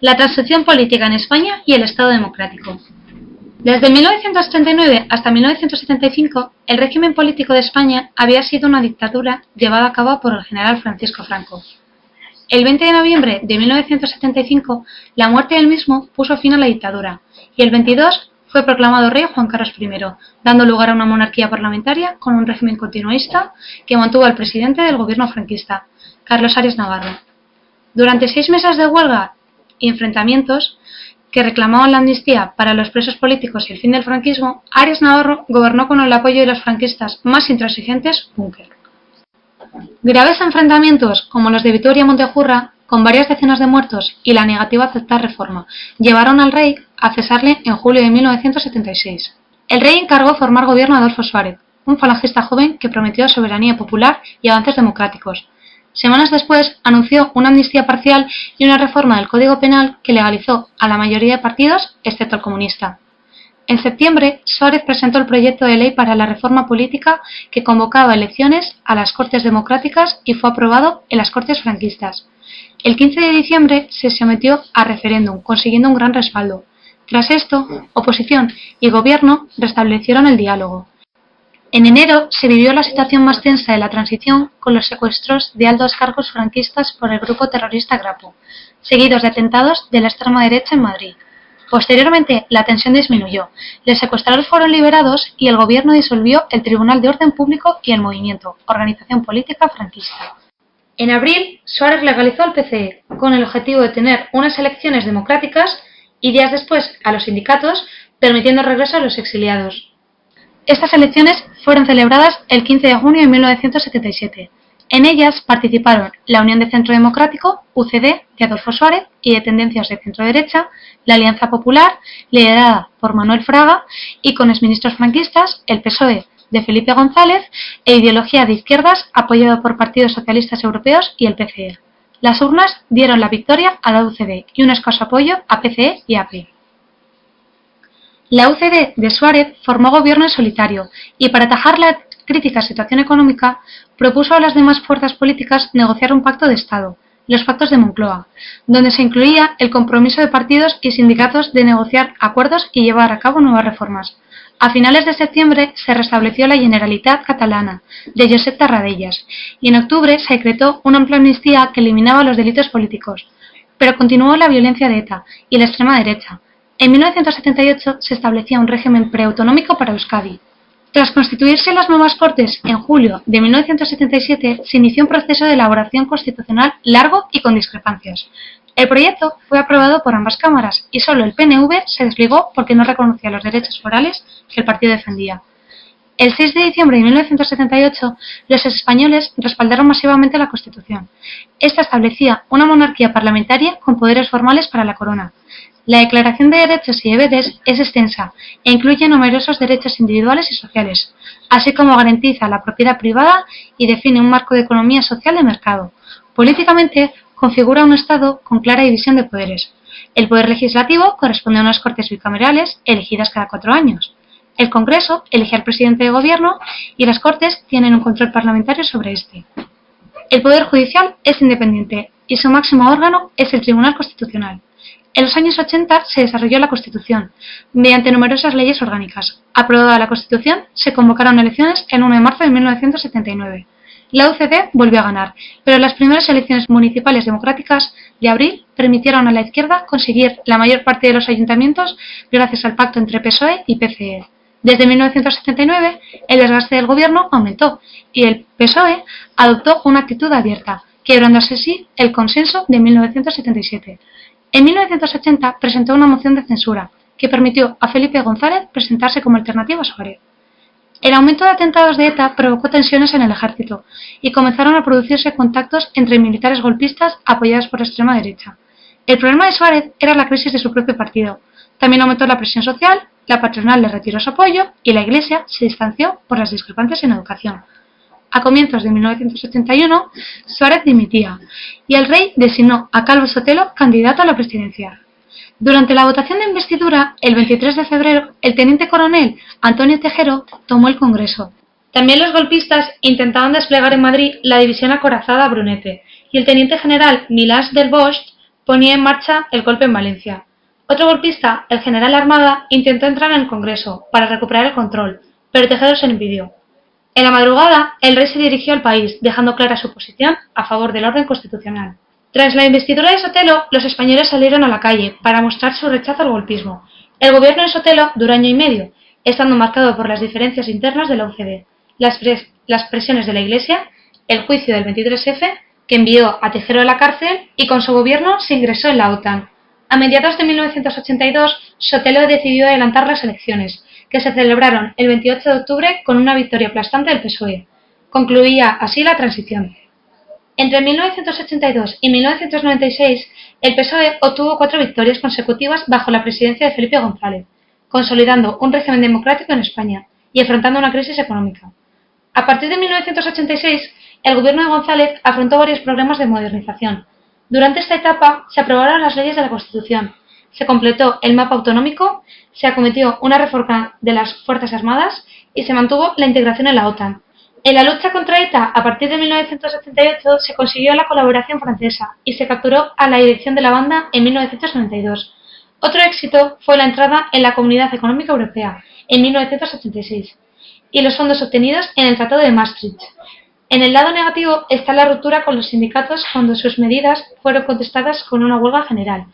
La transición política en España y el Estado democrático. Desde 1939 hasta 1975, el régimen político de España había sido una dictadura llevada a cabo por el general Francisco Franco. El 20 de noviembre de 1975, la muerte del mismo puso fin a la dictadura, y el 22 fue proclamado rey Juan Carlos I, dando lugar a una monarquía parlamentaria con un régimen continuista que mantuvo al presidente del gobierno franquista, Carlos Arias Navarro. Durante 6 meses de huelga y enfrentamientos que reclamaban la amnistía para los presos políticos y el fin del franquismo, Arias Navarro gobernó con el apoyo de los franquistas más intransigentes, Bunker. Graves enfrentamientos, como los de Vitoria-Montejurra, con varias decenas de muertos y la negativa a aceptar reforma, llevaron al rey a cesarle en julio de 1976. El rey encargó formar gobierno a Adolfo Suárez, un falangista joven que prometió soberanía popular y avances democráticos. Semanas después, anunció una amnistía parcial y una reforma del Código Penal que legalizó a la mayoría de partidos, excepto el comunista. En septiembre, Suárez presentó el proyecto de ley para la reforma política que convocaba elecciones a las Cortes Democráticas y fue aprobado en las Cortes franquistas. El 15 de diciembre se sometió a referéndum, consiguiendo un gran respaldo. Tras esto, oposición y gobierno restablecieron el diálogo. En enero se vivió la situación más tensa de la transición con los secuestros de altos cargos franquistas por el grupo terrorista Grapo, seguidos de atentados de la extrema derecha en Madrid. Posteriormente, la tensión disminuyó, los secuestrados fueron liberados y el gobierno disolvió el Tribunal de Orden Público y el Movimiento, organización política franquista. En abril, Suárez legalizó al PCE, con el objetivo de tener unas elecciones democráticas y días después a los sindicatos, permitiendo el regreso a los exiliados. Estas elecciones fueron celebradas el 15 de junio de 1977. En ellas participaron la Unión de Centro Democrático, UCD, de Adolfo Suárez y de tendencias de centro-derecha, la Alianza Popular, liderada por Manuel Fraga, y con exministros franquistas, el PSOE, de Felipe González, e ideología de izquierdas apoyado por partidos socialistas europeos y el PCE. Las urnas dieron la victoria a la UCD y un escaso apoyo a PCE y AP. La UCD de Suárez formó gobierno en solitario y para atajar la crítica situación económica propuso a las demás fuerzas políticas negociar un pacto de Estado, los pactos de Moncloa, donde se incluía el compromiso de partidos y sindicatos de negociar acuerdos y llevar a cabo nuevas reformas. A finales de septiembre se restableció la Generalitat Catalana de Josep Tarradellas y en octubre se decretó una amplia amnistía que eliminaba los delitos políticos, pero continuó la violencia de ETA y la extrema derecha. En 1978 se establecía un régimen preautonómico para Euskadi. Tras constituirse las nuevas Cortes en julio de 1977, se inició un proceso de elaboración constitucional largo y con discrepancias. El proyecto fue aprobado por ambas cámaras y solo el PNV se desligó porque no reconocía los derechos forales que el partido defendía. El 6 de diciembre de 1978, los españoles respaldaron masivamente la Constitución. Esta establecía una monarquía parlamentaria con poderes formales para la corona. La Declaración de Derechos y Deberes es extensa e incluye numerosos derechos individuales y sociales, así como garantiza la propiedad privada y define un marco de economía social de mercado. Políticamente, configura un Estado con clara división de poderes. El poder legislativo corresponde a unas Cortes bicamerales elegidas cada 4 años. El Congreso elige al presidente de gobierno y las Cortes tienen un control parlamentario sobre este. El Poder Judicial es independiente y su máximo órgano es el Tribunal Constitucional. En los años 80 se desarrolló la Constitución, mediante numerosas leyes orgánicas. Aprobada la Constitución, se convocaron elecciones el 1 de marzo de 1979. La UCD volvió a ganar, pero las primeras elecciones municipales democráticas de abril permitieron a la izquierda conseguir la mayor parte de los ayuntamientos gracias al pacto entre PSOE y PCE. Desde 1979, el desgaste del gobierno aumentó y el PSOE adoptó una actitud abierta, quebrándose así el consenso de 1977. En 1980 presentó una moción de censura que permitió a Felipe González presentarse como alternativa a Suárez. El aumento de atentados de ETA provocó tensiones en el ejército y comenzaron a producirse contactos entre militares golpistas apoyados por la extrema derecha. El problema de Suárez era la crisis de su propio partido. También aumentó la presión social, la patronal le retiró su apoyo y la Iglesia se distanció por las discrepancias en educación. A comienzos de 1981, Suárez dimitía y el rey designó a Calvo Sotelo candidato a la presidencia. Durante la votación de investidura, el 23 de febrero, el teniente coronel Antonio Tejero tomó el Congreso. También los golpistas intentaban desplegar en Madrid la división acorazada Brunete y el teniente general Milás del Bosch ponía en marcha el golpe en Valencia. Otro golpista, el general Armada, intentó entrar en el Congreso para recuperar el control, pero Tejero se lo impidió. En la madrugada, el rey se dirigió al país, dejando clara su posición a favor del orden constitucional. Tras la investidura de Sotelo, los españoles salieron a la calle para mostrar su rechazo al golpismo. El gobierno de Sotelo duró año y medio, estando marcado por las diferencias internas de la UCD, las presiones de la Iglesia, el juicio del 23F, que envió a Tejero a la cárcel, y con su gobierno se ingresó en la OTAN. A mediados de 1982, Sotelo decidió adelantar las elecciones, que se celebraron el 28 de octubre con una victoria aplastante del PSOE. Concluía así la transición. Entre 1982 y 1996, el PSOE obtuvo 4 victorias consecutivas bajo la presidencia de Felipe González, consolidando un régimen democrático en España y enfrentando una crisis económica. A partir de 1986, el gobierno de González afrontó varios programas de modernización. Durante esta etapa se aprobaron las leyes de la Constitución, se completó el mapa autonómico, se acometió una reforma de las Fuerzas Armadas y se mantuvo la integración en la OTAN. En la lucha contra ETA, a partir de 1978, se consiguió la colaboración francesa y se capturó a la dirección de la banda en 1992. Otro éxito fue la entrada en la Comunidad Económica Europea en 1986 y los fondos obtenidos en el Tratado de Maastricht. En el lado negativo está la ruptura con los sindicatos cuando sus medidas fueron contestadas con una huelga general.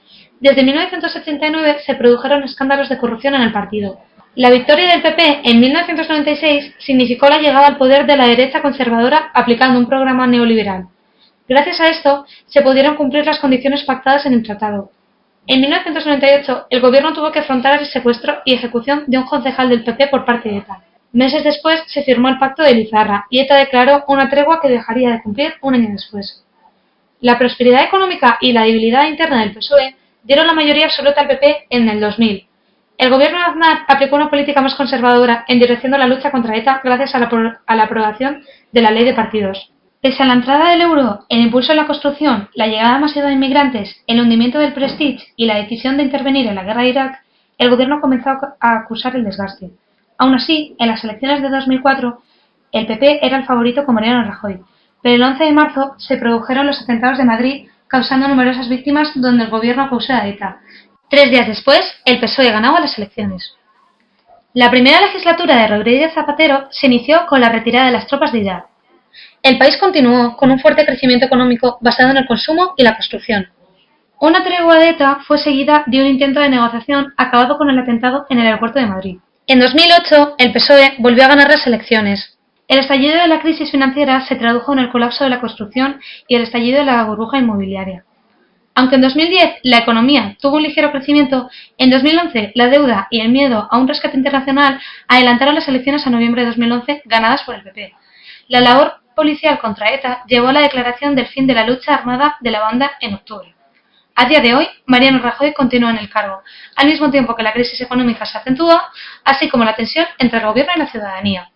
Desde 1979 se produjeron escándalos de corrupción en el partido. La victoria del PP en 1996 significó la llegada al poder de la derecha conservadora aplicando un programa neoliberal. Gracias a esto, se pudieron cumplir las condiciones pactadas en el tratado. En 1998, el gobierno tuvo que afrontar el secuestro y ejecución de un concejal del PP por parte de ETA. Meses después se firmó el Pacto de Lizarra y ETA declaró una tregua que dejaría de cumplir un año después. La prosperidad económica y la debilidad interna del PSOE dieron la mayoría absoluta al PP en el 2000. El gobierno de Aznar aplicó una política más conservadora en dirección a la lucha contra ETA gracias a la aprobación de la ley de partidos. Pese a la entrada del euro, el impulso en la construcción, la llegada masiva de inmigrantes, el hundimiento del Prestige y la decisión de intervenir en la guerra de Irak, el gobierno comenzó a acusar el desgaste. Aún así, en las elecciones de 2004, el PP era el favorito con Mariano Rajoy, pero el 11 de marzo se produjeron los atentados de Madrid, causando numerosas víctimas donde el gobierno acusó a ETA. 3 días después, el PSOE ganaba las elecciones. La primera legislatura de Rodríguez Zapatero se inició con la retirada de las tropas de Irak. El país continuó con un fuerte crecimiento económico basado en el consumo y la construcción. Una tregua de ETA fue seguida de un intento de negociación acabado con el atentado en el aeropuerto de Madrid. En 2008, el PSOE volvió a ganar las elecciones. El estallido de la crisis financiera se tradujo en el colapso de la construcción y el estallido de la burbuja inmobiliaria. Aunque en 2010 la economía tuvo un ligero crecimiento, en 2011 la deuda y el miedo a un rescate internacional adelantaron las elecciones a noviembre de 2011 ganadas por el PP. La labor policial contra ETA llevó a la declaración del fin de la lucha armada de la banda en octubre. A día de hoy, Mariano Rajoy continúa en el cargo, al mismo tiempo que la crisis económica se acentúa, así como la tensión entre el gobierno y la ciudadanía.